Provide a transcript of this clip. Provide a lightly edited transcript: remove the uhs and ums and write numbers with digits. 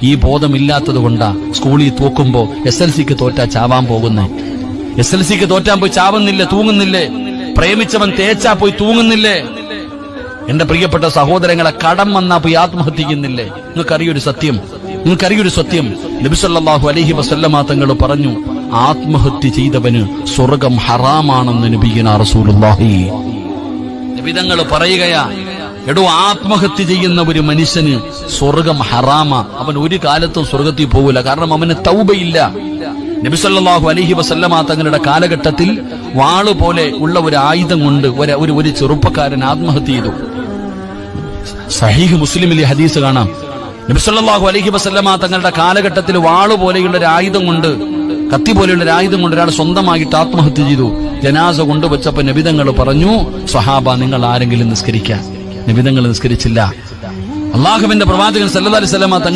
ഈ ബോധമില്ലാത്തത് കൊണ്ടാ സ്കൂളിൽ തോക്കുമ്പോ SLCക്ക് തോറ്റാ ചാവാൻ പോകുന്നേ. SLCക്ക് തോറ്റാൻ പോയി ചാവുന്നില്ലേ, തൂങ്ങുന്നില്ലേ? പ്രേമിച്ചവൻ തേച്ചാ പോയി തൂങ്ങുന്നില്ലേ? എന്റെ പ്രിയപ്പെട്ട സഹോദരങ്ങളെ, കടം വന്നാ പോയി ആത്മഹത്യക്കുന്നില്ലേ? നിങ്ങൾക്കറിയൊരു സത്യം, നബി സല്ലല്ലാഹു അലൈഹി വസല്ലമ തങ്ങൾ പറഞ്ഞു, ആത്മഹത്യ ചെയ്തവന് സ്വർഗം ഹറാമാണെന്ന് നബിയുനാ റസൂലുള്ളാഹി. നബി തങ്ങൾ പറയുകയാ, എടോ, ആത്മഹത്യ ചെയ്യുന്ന ഒരു മനുഷ്യന് സ്വർഗം ഹറാമ. അവൻ ഒരു കാലത്തും സ്വർഗത്തിൽ പോകില്ല. കാരണം അവന് തൗബയില്ല. നബി സല്ലല്ലാഹു അലൈഹി വസല്ലമ തങ്ങളുടെ കാലഘട്ടത്തിൽ വാള് പോലെ ഉള്ള ഒരു ആയുധം കൊണ്ട് ഒരു ചെറുപ്പക്കാരൻ ആത്മഹത്യ ചെയ്തു. സഹീഹ് മുസ്ലിമിലെ ഹദീസ് കാണാം. നബി സല്ലല്ലാഹു അലൈഹി വസല്ലമ തങ്ങളുടെ കാലഘട്ടത്തിൽ വാള് പോലെയുള്ള ഒരു ആയുധം കൊണ്ട്, കത്തി പോലെയുള്ള ഒരു ആയുധം കൊണ്ട് ഒരാൾ സ്വന്തമായിട്ട് ആത്മഹത്യ ചെയ്തു. ജനാസ കൊണ്ടുവച്ചപ്പോ നബിതങ്ങൾ പറഞ്ഞു, സ്വഹാബ, നിങ്ങൾ ആരെങ്കിലും നിസ്കരിക്കാൻ. നബിതങ്ങൾ നിസ്കരിച്ചില്ല. അള്ളാഹുവിന്റെ പ്രവാചകൻ സല്ലല്ലാഹു അലൈഹി വസല്ലമ തങ്ങൾ